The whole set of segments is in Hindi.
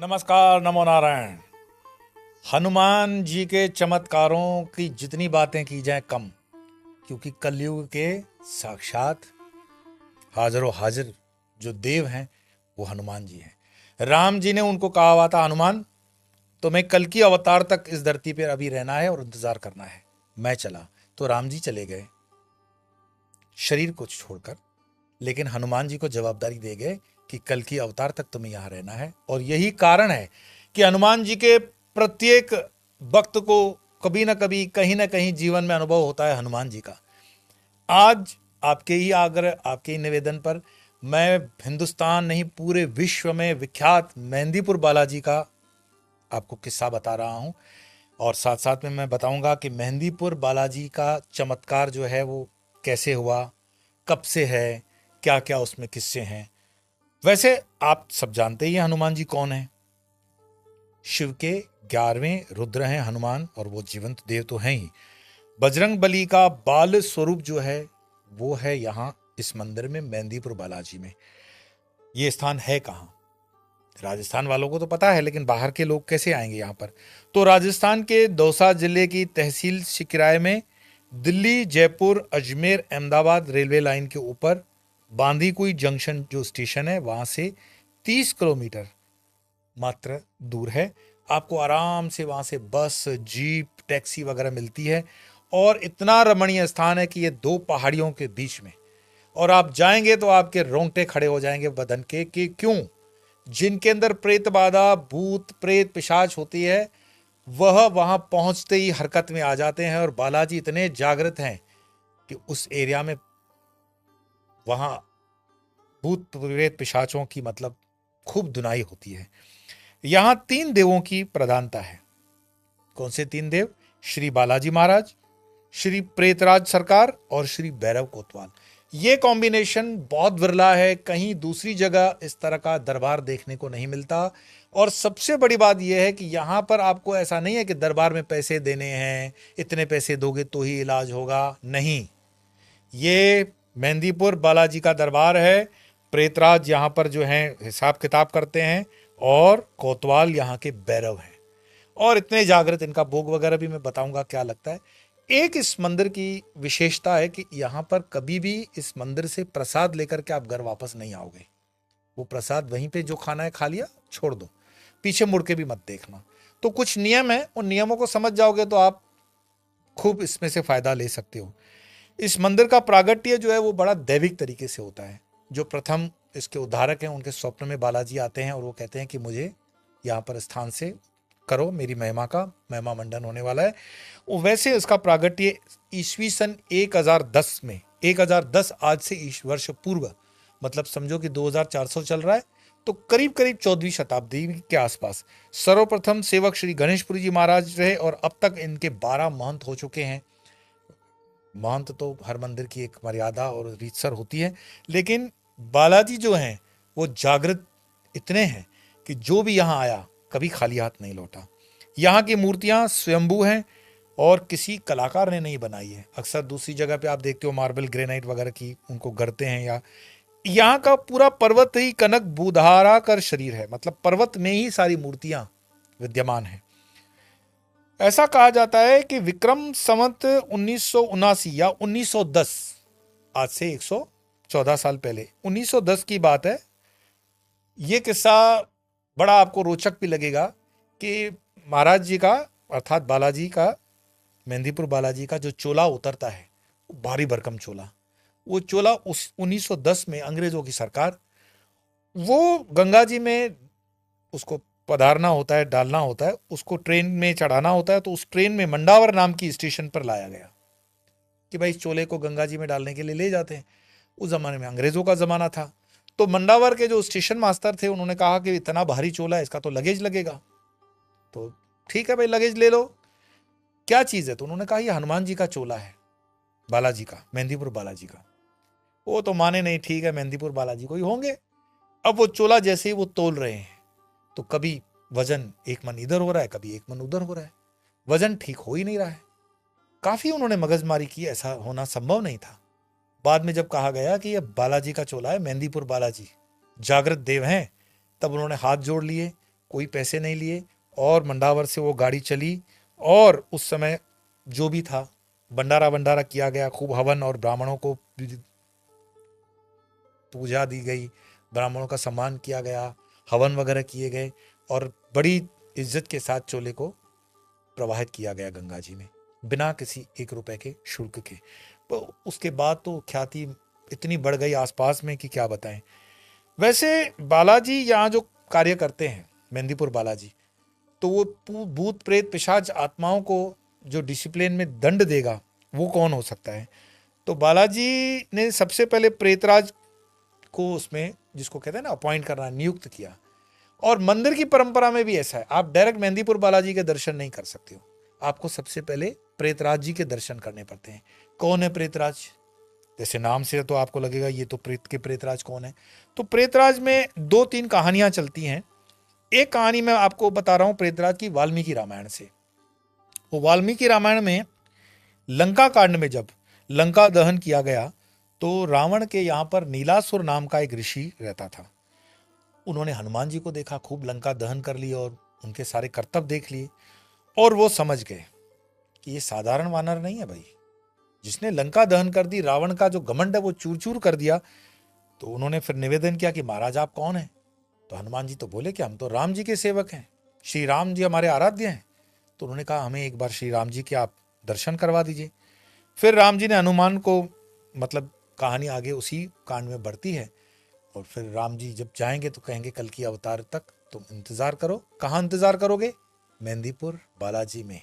नमस्कार, नमो नारायण। हनुमान जी के चमत्कारों की जितनी बातें की जाए कम, क्योंकि कलयुग के साक्षात हाजिरो हाजिर जो देव हैं वो हनुमान जी हैं। राम जी ने उनको कहा हुआ था, हनुमान तुम्हें कल की अवतार तक इस धरती पर अभी रहना है और इंतजार करना है। मैं चला तो राम जी चले गए शरीर को छोड़कर, लेकिन हनुमान जी को जवाबदारी दे गए कि कल की अवतार तक तुम्हें यहां रहना है। और यही कारण है कि हनुमान जी के प्रत्येक भक्त को कभी ना कभी कहीं ना कहीं जीवन में अनुभव होता है हनुमान जी का। आज आपके ही आग्रह, आपके ही निवेदन पर मैं हिंदुस्तान नहीं पूरे विश्व में विख्यात मेहंदीपुर बालाजी का आपको किस्सा बता रहा हूं। और साथ साथ में मैं बताऊंगा कि मेहंदीपुर बालाजी का चमत्कार जो है वो कैसे हुआ, कब से है, क्या क्या उसमें किस्से हैं। वैसे आप सब जानते ही हैं हनुमान जी कौन है। शिव के 11वें रुद्र हैं हनुमान, और वो जीवंत देव तो हैं ही। बजरंग बली का बाल स्वरूप जो है वो है यहाँ इस मंदिर में, मेहंदीपुर बालाजी में। ये स्थान है कहाँ? राजस्थान वालों को तो पता है, लेकिन बाहर के लोग कैसे आएंगे यहाँ पर? तो राजस्थान के दौसा जिले की तहसील सिकराय में दिल्ली, जयपुर, अजमेर, अहमदाबाद रेलवे लाइन के ऊपर बांदीकुई जंक्शन जो स्टेशन है वहां से 30 किलोमीटर मात्र दूर है। आपको आराम से वहां से बस, जीप, टैक्सी वगैरह मिलती है। और इतना रमणीय स्थान है कि ये दो पहाड़ियों के बीच में, और आप जाएंगे तो आपके रोंगटे खड़े हो जाएंगे बदन के, कि क्यों? जिनके अंदर प्रेत बाधा, भूत प्रेत पिशाच होती है, वह वहां पहुंचते ही हरकत में आ जाते हैं। और बालाजी इतने जागृत हैं कि उस एरिया में वहां भूत प्रेत पिशाचों की मतलब खूब धुनाई होती है। यहां 3 देवों की प्रधानता है। कौन से 3 देव? श्री बालाजी महाराज, श्री प्रेतराज सरकार और श्री भैरव कोतवाल। ये कॉम्बिनेशन बहुत विरला है, कहीं दूसरी जगह इस तरह का दरबार देखने को नहीं मिलता। और सबसे बड़ी बात यह है कि यहां पर आपको ऐसा नहीं है कि दरबार में पैसे देने हैं, इतने पैसे दोगे तो ही इलाज होगा। नहीं, ये मेहंदीपुर बालाजी का दरबार है। प्रेतराज यहाँ पर जो है हिसाब किताब करते हैं, और कोतवाल यहाँ के भैरव हैं। और इतने जागृत, इनका भोग वगैरह भी मैं बताऊंगा क्या लगता है। एक इस मंदिर की विशेषता है कि यहाँ पर कभी भी इस मंदिर से प्रसाद लेकर के आप घर वापस नहीं आओगे। वो प्रसाद वहीं पे जो खाना है खा लिया, छोड़ दो, पीछे मुड़ के भी मत देखना। तो कुछ नियम है, उन नियमों को समझ जाओगे तो आप खूब इसमें से फायदा ले सकते हो। इस मंदिर का प्रागट्य जो है वो बड़ा दैविक तरीके से होता है। जो प्रथम इसके उद्धारक हैं उनके स्वप्न में बालाजी आते हैं और वो कहते हैं कि मुझे यहाँ पर स्थान से करो, मेरी महिमा मंडन होने वाला है। वो वैसे इसका प्रागट्य ईस्वी सन 1010 में, 1010 आज से वर्ष पूर्व, मतलब समझो कि 2400 चल रहा है, तो करीब करीब 14वीं शताब्दी के आसपास सर्वप्रथम सेवक श्री गणेशपुरी जी महाराज रहे। और अब तक इनके 12 महंत हो चुके हैं। महंत तो हर मंदिर की एक मर्यादा और रीतसर होती है, लेकिन बालाजी जो हैं वो जागृत इतने हैं कि जो भी यहाँ आया कभी खाली हाथ नहीं लौटा। यहाँ की मूर्तियां स्वयंभू हैं और किसी कलाकार ने नहीं बनाई है। अक्सर दूसरी जगह पे आप देखते हो मार्बल, ग्रेनाइट वगैरह की उनको गढ़ते हैं, या यहाँ का पूरा पर्वत ही कनक भूधारा कर शरीर है, मतलब पर्वत में ही सारी मूर्तियां विद्यमान हैं। ऐसा कहा जाता है कि विक्रम संवत 1979 या 1910, आज से 114 साल पहले, 1910 की बात है। यह किस्सा बड़ा आपको रोचक भी लगेगा कि महाराज जी का, अर्थात बालाजी का, मेहंदीपुर बालाजी का जो चोला उतरता है, भारी भरकम चोला, वो चोला उस 1910 में अंग्रेजों की सरकार, वो गंगा जी में उसको पधारना होता है, डालना होता है, उसको ट्रेन में चढ़ाना होता है। तो उस ट्रेन में मंडावर नाम की स्टेशन पर लाया गया कि भाई इस चोले को गंगा जी में डालने के लिए ले जाते हैं। उस जमाने में अंग्रेजों का जमाना था, तो मंडावर के जो स्टेशन मास्टर थे उन्होंने कहा कि इतना भारी चोला है, इसका तो लगेज लगेगा। तो ठीक है भाई, लगेज ले लो, क्या चीज है? तो उन्होंने कहा ये हनुमान जी का चोला है, बालाजी का, मेहंदीपुर बालाजी का। वो तो माने नहीं, ठीक है मेहंदीपुर बालाजी को ही होंगे। अब वो चोला जैसे ही वो तोल रहे हैं तो कभी वजन 1 मन इधर हो रहा है, कभी 1 मन उधर हो रहा है, वजन ठीक हो ही नहीं रहा है। काफी उन्होंने मगजमारी की, ऐसा होना संभव नहीं था। बाद में जब कहा गया कि यह बालाजी का चोला है, मेहंदीपुर बालाजी जागृत देव हैं, तब उन्होंने हाथ जोड़ लिए कोई पैसे नहीं लिए और मंडावर से वो गाड़ी चली। और उस समय जो भी था भंडारा किया गया, खूब हवन और ब्राह्मणों को पूजा दी गई, ब्राह्मणों का सम्मान किया गया, हवन वगैरह किए गए और बड़ी इज्जत के साथ चोले को प्रवाहित किया गया गंगा जी में, बिना किसी 1 रुपए के शुल्क के। तो उसके बाद तो ख्याति इतनी बढ़ गई आसपास में कि क्या बताएं। वैसे बालाजी यहाँ जो कार्य करते हैं, मेहंदीपुर बालाजी, तो वो भूत प्रेत पिशाच आत्माओं को जो डिसिप्लिन में दंड देगा वो कौन हो सकता है। तो बालाजी ने सबसे पहले प्रेतराज को उसमें, जिसको कहते हैं ना अपॉइंट करना, नियुक्त किया। और मंदिर की परंपरा में भी ऐसा है, आप डायरेक्ट मेहंदीपुर बालाजी के दर्शन नहीं कर सकते हो, आपको सबसे पहले प्रेतराज जी के दर्शन करने पड़ते हैं। कौन है प्रेतराज? जैसे नाम से तो आपको लगेगा ये तो प्रेत के प्रेतराज कौन है। तो प्रेतराज में 2-3 कहानियां चलती हैं। एक कहानी मैं आपको बता रहा हूं प्रेतराज की, वाल्मीकि रामायण से। वो वाल्मीकि रामायण में लंका कांड में जब लंका दहन किया गया तो रावण के यहां पर नीलासुर नाम का एक ऋषि रहता था। उन्होंने हनुमान जी को देखा, खूब लंका दहन कर ली और उनके सारे कर्तव्य देख लिए और वो समझ गए कि ये साधारण वानर नहीं है भाई, जिसने लंका दहन कर दी, रावण का जो घमंड है वो चूर चूर कर दिया। तो उन्होंने फिर निवेदन किया कि महाराज आप कौन हैं? तो हनुमान जी तो बोले कि हम तो राम जी के सेवक हैं, श्री राम जी हमारे आराध्य हैं। तो उन्होंने कहा हमें एक बार श्री राम जी के आप दर्शन करवा दीजिए। फिर राम जी ने हनुमान को, मतलब कहानी आगे उसी कांड में बढ़ती है, और फिर राम जी जब जाएंगे तो कहेंगे कल की अवतार तक तुम इंतजार करो। कहाँ इंतजार करोगे? मेहंदीपुर बालाजी में।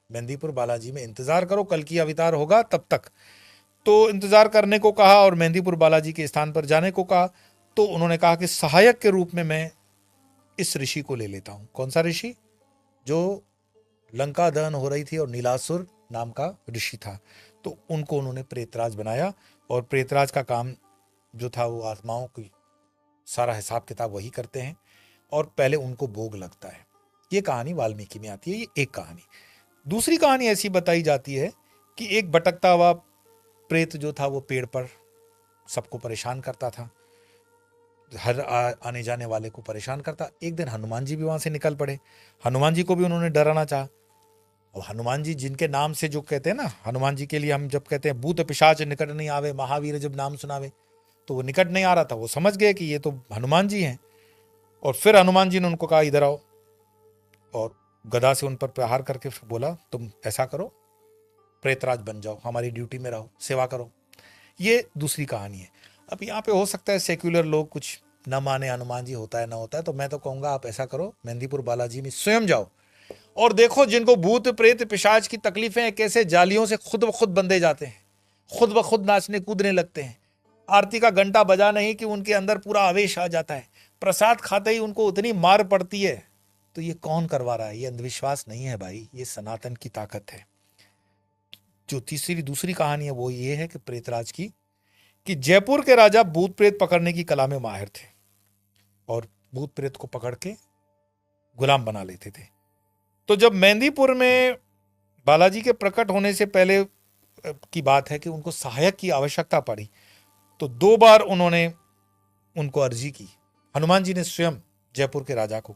मेहंदीपुर बालाजी में इंतजार करो, कल की अवतार होगा तब तक। तो इंतजार करने को कहा और मेहंदीपुर बालाजी के स्थान पर जाने को कहा। तो उन्होंने कहा कि सहायक के रूप में मैं इस ऋषि को ले लेता हूं। कौन सा ऋषि? जो लंका दहन हो रही थी और नीलासुर नाम का ऋषि था। तो उनको उन्होंने प्रेतराज बनाया और प्रेतराज का काम जो था वो आत्माओं की सारा हिसाब किताब वही करते हैं और पहले उनको भोग लगता है। ये कहानी वाल्मीकि में आती है, ये एक कहानी। दूसरी कहानी ऐसी बताई जाती है कि एक भटकता हुआ प्रेत जो था वो पेड़ पर सबको परेशान करता था, हर आने जाने वाले को परेशान करता। एक दिन हनुमान जी भी वहां से निकल पड़े, हनुमान जी को भी उन्होंने डराना चाहा। और हनुमान जी जिनके नाम से जो कहते हैं ना, हनुमान जी के लिए हम जब कहते हैं भूत पिशाच निकट नहीं आवे, महावीर जब नाम सुनावे, तो वो निकट नहीं आ रहा था। वो समझ गए कि ये तो हनुमान जी हैं। और फिर हनुमान जी ने उनको कहा इधर आओ, और गदा से उन पर प्रहार करके बोला तुम ऐसा करो, प्रेतराज बन जाओ, हमारी ड्यूटी में रहो, सेवा करो। ये दूसरी कहानी है। अब यहाँ पे हो सकता है सेक्युलर लोग कुछ न माने, हनुमान जी होता है ना होता है, तो मैं तो कहूंगा आप ऐसा करो, मेहंदीपुर बालाजी में स्वयं जाओ और देखो जिनको भूत प्रेत पिशाच की तकलीफें हैं कैसे जालियों से खुद ब खुद बंधे जाते हैं, खुद ब खुद नाचने कूदने लगते हैं। आरती का घंटा बजा नहीं कि उनके अंदर पूरा आवेश आ जाता है, प्रसाद खाते ही उनको उतनी मार पड़ती है। तो ये कौन करवा रहा है? ये अंधविश्वास नहीं है भाई, ये सनातन की ताकत है। जो दूसरी कहानी है वो ये है कि प्रेतराज की, कि जयपुर के राजा भूत प्रेत पकड़ने की कला में माहिर थे और भूत प्रेत को पकड़ के गुलाम बना लेते थे। तो जब मेहंदीपुर में बालाजी के प्रकट होने से पहले की बात है कि उनको सहायक की आवश्यकता पड़ी, तो 2 बार उन्होंने उनको अर्जी की, हनुमान जी ने स्वयं जयपुर के राजा को,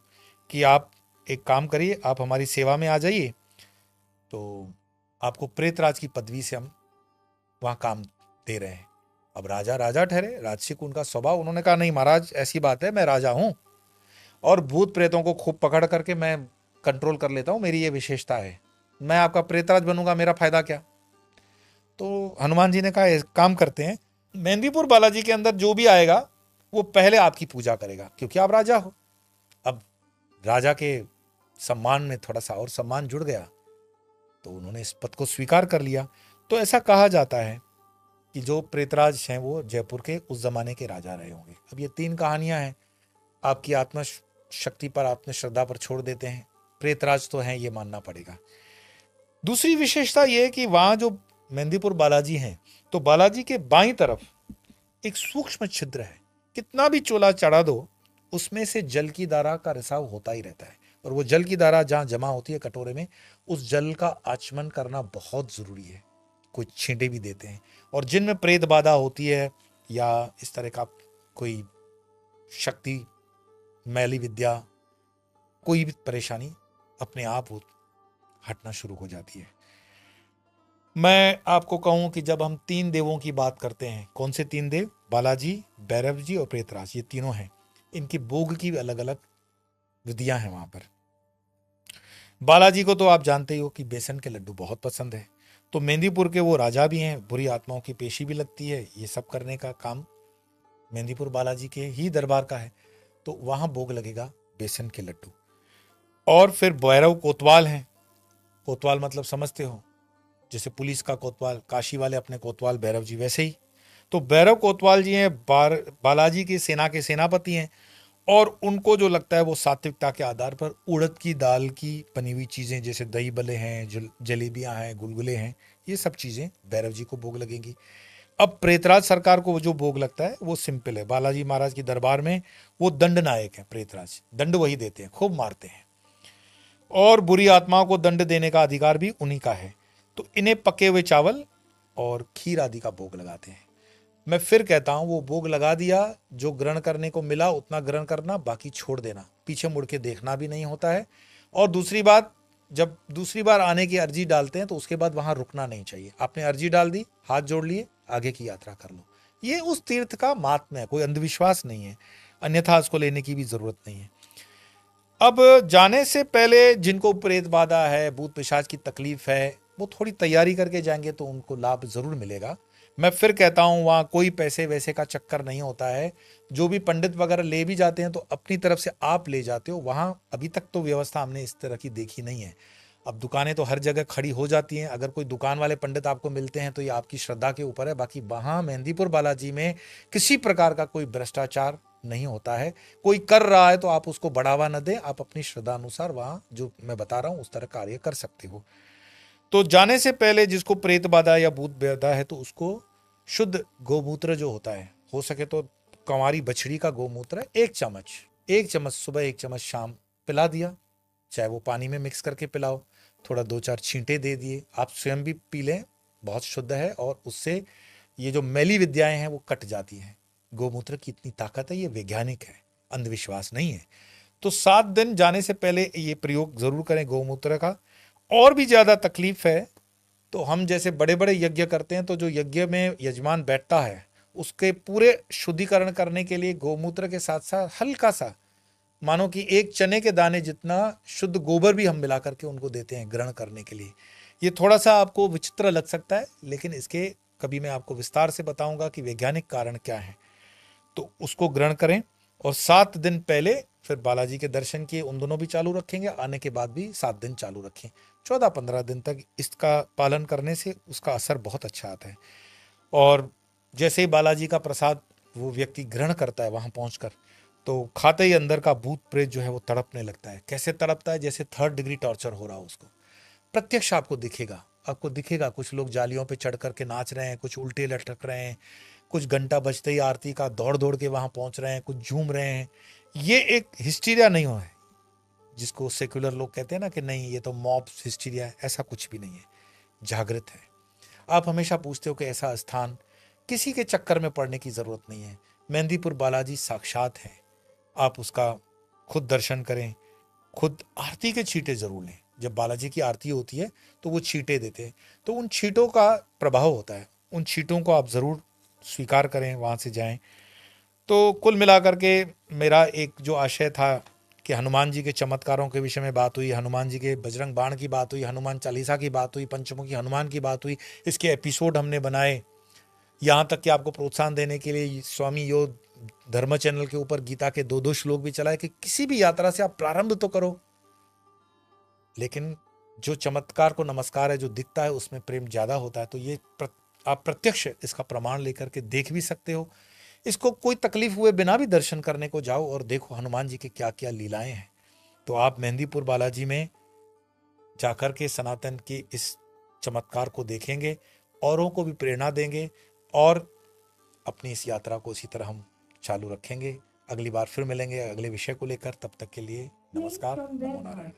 कि आप एक काम करिए, आप हमारी सेवा में आ जाइए, तो आपको प्रेतराज की पदवी से हम वहां काम दे रहे हैं। अब राजा राजा ठहरे, राजसिक उनका स्वभाव। उन्होंने कहा नहीं महाराज, ऐसी बात है, मैं राजा हूं और भूत प्रेतों को खूब पकड़ करके मैं कंट्रोल कर लेता हूं, मेरी ये विशेषता है, मैं आपका प्रेतराज बनूंगा, मेरा फायदा क्या? तो हनुमान जी ने कहा एक काम करते हैं, मेहंदीपुर बालाजी के अंदर जो भी आएगा वो पहले आपकी पूजा करेगा, क्योंकि आप राजा हो। अब राजा के सम्मान में थोड़ा सा और सम्मान जुड़ गया, तो उन्होंने इस पद को स्वीकार कर लिया। तो ऐसा कहा जाता है कि जो प्रेतराज हैं वो जयपुर के उस जमाने के राजा रहे होंगे। अब ये 3 कहानियां हैं, आपकी आत्मा शक्ति पर, आत्म श्रद्धा पर छोड़ देते हैं। प्रेतराज तो हैं, ये मानना पड़ेगा। दूसरी विशेषता यह है कि वहां जो मेहंदीपुर बालाजी हैं, तो बालाजी के बाईं तरफ एक सूक्ष्म छिद्र है, कितना भी चोला चढ़ा दो उसमें से जल की धारा का रिसाव होता ही रहता है। और वो जल की धारा जहां जमा होती है कटोरे में, उस जल का आचमन करना बहुत जरूरी है। कुछ छींटे भी देते हैं, और जिनमें प्रेत बाधा होती है या इस तरह का कोई शक्ति, मैली विद्या, कोई भी परेशानी अपने आप हटना शुरू हो जाती है। मैं आपको कहूं कि जब हम 3 देवों की बात करते हैं, कौन से 3 देव? बालाजी, भैरव जी और प्रेतराज, ये तीनों हैं। इनकी भोग की अलग अलग विधियां हैं वहां पर। बालाजी को तो आप जानते ही हो कि बेसन के लड्डू बहुत पसंद है, तो मेहंदीपुर के वो राजा भी हैं, बुरी आत्माओं की पेशी भी लगती है, ये सब करने का काम मेहंदीपुर बालाजी के ही दरबार का है। तो वहां भोग लगेगा बेसन के लड्डू। और फिर भैरव कोतवाल हैं। कोतवाल मतलब समझते हो, जैसे पुलिस का कोतवाल, काशी वाले अपने कोतवाल भैरव जी, वैसे ही तो भैरव कोतवाल जी हैं, बालाजी की सेना के सेनापति हैं। और उनको जो लगता है वो सात्विकता के आधार पर उड़द की दाल की बनी हुई चीजें, जैसे दही बल्ले हैं, जलेबियां हैं, गुलगुले हैं, ये सब चीजें भैरव जी को भोग लगेंगी। अब प्रेतराज सरकार को जो भोग लगता है वो सिंपल है। बालाजी महाराज की दरबार में वो दंड नायक है। प्रेतराज दंड वही देते हैं, खूब मारते हैं, और बुरी आत्माओं को दंड देने का अधिकार भी उन्हीं का है। तो इन्हें पके हुए चावल और खीर आदि का भोग लगाते हैं। मैं फिर कहता हूं, वो भोग लगा दिया, जो ग्रहण करने को मिला उतना ग्रहण करना, बाकी छोड़ देना, पीछे मुड़ के देखना भी नहीं होता है। और दूसरी बात, जब दूसरी बार आने की अर्जी डालते हैं तो उसके बाद वहां रुकना नहीं चाहिए। आपने अर्जी डाल दी, हाथ जोड़ लिए, आगे की यात्रा कर लो। ये उस तीर्थ का माहात्म्य है, कोई अंधविश्वास नहीं है, अन्यथा इसको लेने की भी जरूरत नहीं है। अब जाने से पहले जिनको प्रेत बाधा है, भूत पिशाच की तकलीफ है, वो थोड़ी तैयारी करके जाएंगे तो उनको लाभ जरूर मिलेगा। मैं फिर कहता हूं, वहां कोई पैसे वैसे का चक्कर नहीं होता है। जो भी पंडित वगैरह ले भी जाते हैं तो अपनी तरफ से आप ले जाते हो। वहां अभी तक तो व्यवस्था हमने इस तरह की देखी नहीं है। अब दुकानें तो हर जगह खड़ी हो जाती हैं, अगर कोई दुकान वाले पंडित आपको मिलते हैं तो ये आपकी श्रद्धा के ऊपर है। बाकी वहां मेहंदीपुर बालाजी में किसी प्रकार का कोई भ्रष्टाचार नहीं होता है। कोई कर रहा है तो आप उसको बढ़ावा न दें, आप अपनी श्रद्धा अनुसार वहां जो मैं बता रहा हूं उस तरह कार्य कर सकते हो। तो जाने से पहले जिसको प्रेत बाधा या भूत बाधा है तो उसको शुद्ध गोमूत्र जो होता है, हो सके तो कंवारी बछड़ी का गोमूत्र 1 चम्मच सुबह, 1 चम्मच शाम पिला दिया। चाहे वो पानी में मिक्स करके पिलाओ, थोड़ा 2-4 छींटे दे दिए, आप स्वयं भी पी लें, बहुत शुद्ध है। और उससे ये जो मैली विद्याएं हैं वो कट जाती हैं। गोमूत्र की इतनी ताकत है, ये वैज्ञानिक है, अंधविश्वास नहीं है। तो 7 दिन जाने से पहले ये प्रयोग जरूर करें गोमूत्र का। और भी ज्यादा तकलीफ है तो हम जैसे बड़े बड़े यज्ञ करते हैं, तो जो यज्ञ में यजमान बैठता है उसके पूरे शुद्धिकरण करने के लिए गोमूत्र के साथ साथ हल्का सा, मानो कि 1 चने के दाने जितना शुद्ध गोबर भी हम मिला करके उनको देते हैं ग्रहण करने के लिए। ये थोड़ा सा आपको विचित्र लग सकता है, लेकिन इसके कभी मैं आपको विस्तार से बताऊंगा कि वैज्ञानिक कारण क्या है। तो उसको ग्रहण करें। और 7 दिन पहले फिर बालाजी के दर्शन किए, उन दोनों भी चालू रखेंगे, आने के बाद भी 7 दिन चालू रखें। 14-15 दिन तक इसका पालन करने से उसका असर बहुत अच्छा आता है। और जैसे ही बालाजी का प्रसाद वो व्यक्ति ग्रहण करता है वहां पहुंचकर, तो खाते ही अंदर का भूत प्रेत जो है वो तड़पने लगता है। कैसे तड़पता है? जैसे 3rd डिग्री टॉर्चर हो रहा हो उसको। प्रत्यक्ष आपको दिखेगा कुछ लोग जालियों पे चढ़ करके नाच रहे हैं, कुछ उल्टे लटक रहे हैं, कुछ घंटा बजते ही आरती का दौड़ दौड़ के वहां पहुंच रहे हैं, कुछ झूम रहे हैं। ये एक हिस्टीरिया नहीं हो है, जिसको सेक्युलर लोग कहते हैं ना कि नहीं ये तो मॉब हिस्टीरिया है, ऐसा कुछ भी नहीं है, जागृत है। आप हमेशा पूछते हो कि ऐसा स्थान, किसी के चक्कर में पड़ने की जरूरत नहीं है। मेहंदीपुर बालाजी साक्षात है, आप उसका खुद दर्शन करें, खुद आरती के छींटे जरूर लें। जब बालाजी की आरती होती है तो वो छींटे देते हैं, तो उन छींटों का प्रभाव होता है, उन छींटों को आप जरूर स्वीकार करें, वहां से जाएं। तो कुल मिलाकर के मेरा एक जो आशय था कि हनुमान जी के चमत्कारों के विषय में बात हुई, हनुमान जी के बजरंग बाण की बात हुई, हनुमान चालीसा की बात हुई, पंचमुखी हनुमान की बात हुई, इसके एपिसोड हमने बनाए। यहाँ तक कि आपको प्रोत्साहन देने के लिए स्वामी योग धर्म चैनल के ऊपर गीता के 2-2 श्लोक भी चलाए कि किसी भी यात्रा से आप प्रारंभ तो करो, लेकिन जो चमत्कार को नमस्कार है, जो दिखता है उसमें प्रेम ज्यादा होता है। तो ये आप प्रत्यक्ष इसका प्रमाण लेकर के देख भी सकते हो। इसको कोई तकलीफ हुए बिना भी दर्शन करने को जाओ और देखो हनुमान जी के क्या क्या लीलाएं हैं। तो आप मेहंदीपुर बालाजी में जाकर के सनातन की इस चमत्कार को देखेंगे, औरों को भी प्रेरणा देंगे, और अपनी इस यात्रा को इसी तरह हम चालू रखेंगे। अगली बार फिर मिलेंगे अगले विषय को लेकर। तब तक के लिए नमस्कार, नमो नारायण।